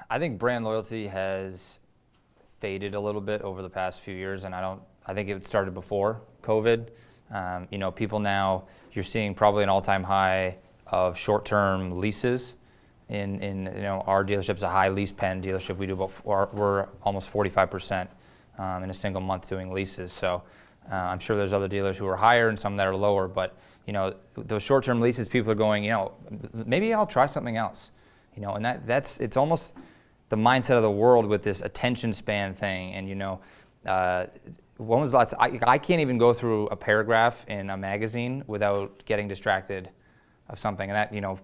I think brand loyalty has faded a little bit over the past few years, and I think it started before COVID. People now, you're seeing probably an all-time high of short-term leases. In our dealership's a high lease pen dealership. We're almost 45% in a single month doing leases. So I'm sure there's other dealers who are higher and some that are lower. But those short-term leases, people are going, maybe I'll try something else. And it's almost the mindset of the world with this attention span thing. And when was the last? I can't even go through a paragraph in a magazine without getting distracted of something. And that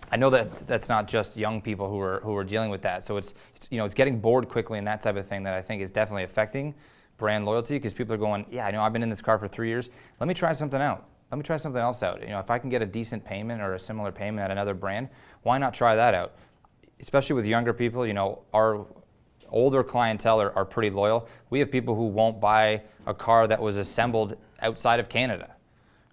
I know that's not just young people who are dealing with that. So it's getting bored quickly and that type of thing that I think is definitely affecting brand loyalty, because people are going, yeah, I know I've been in this car for 3 years. Let me try something out. Let me try something else out. If I can get a decent payment or a similar payment at another brand, why not try that out? Especially with younger people, our older clientele are pretty loyal. We have people who won't buy a car that was assembled outside of Canada.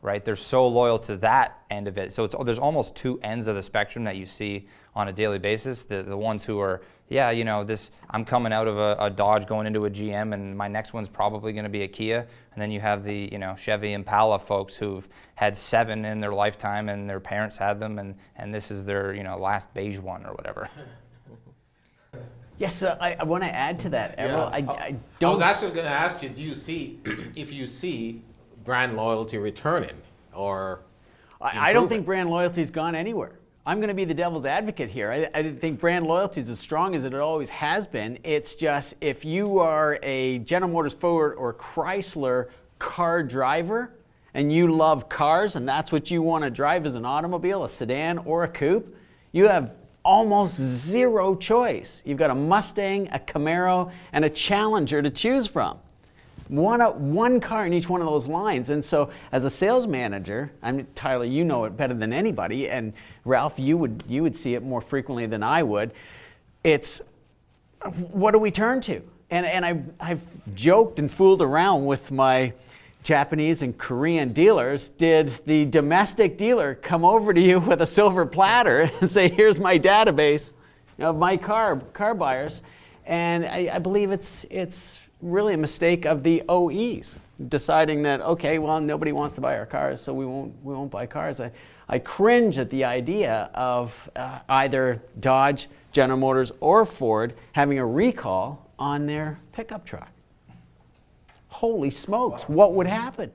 Right, they're so loyal to that end of it. So there's almost two ends of the spectrum that you see on a daily basis. The ones who are, I'm coming out of a Dodge going into a GM, and my next one's probably going to be a Kia. And then you have the Chevy Impala folks who've had 7 in their lifetime, and their parents had them, and this is their last beige one or whatever. Yes, I want to add to that, Errol. Yeah. I was actually going to ask you, if you see brand loyalty returning or I don't think brand loyalty's gone anywhere. I'm going to be the devil's advocate here. I think brand loyalty is as strong as it always has been. It's just if you are a General Motors, Ford, or Chrysler car driver and you love cars and that's what you want to drive as an automobile, a sedan or a coupe, you have almost zero choice. You've got a Mustang, a Camaro, and a Challenger to choose from. One car in each one of those lines. And so as a sales manager, Tyler, you know it better than anybody, and Ralph, you would see it more frequently than I would. It's what do we turn to? And I've joked and fooled around with my Japanese and Korean dealers. Did the domestic dealer come over to you with a silver platter and say, here's my database of my car buyers? And I believe it's really a mistake of the OEs deciding that, okay, well, nobody wants to buy our cars, so we won't buy cars. I cringe at the idea of either Dodge, General Motors, or Ford having a recall on their pickup truck. Holy smokes, what would happen?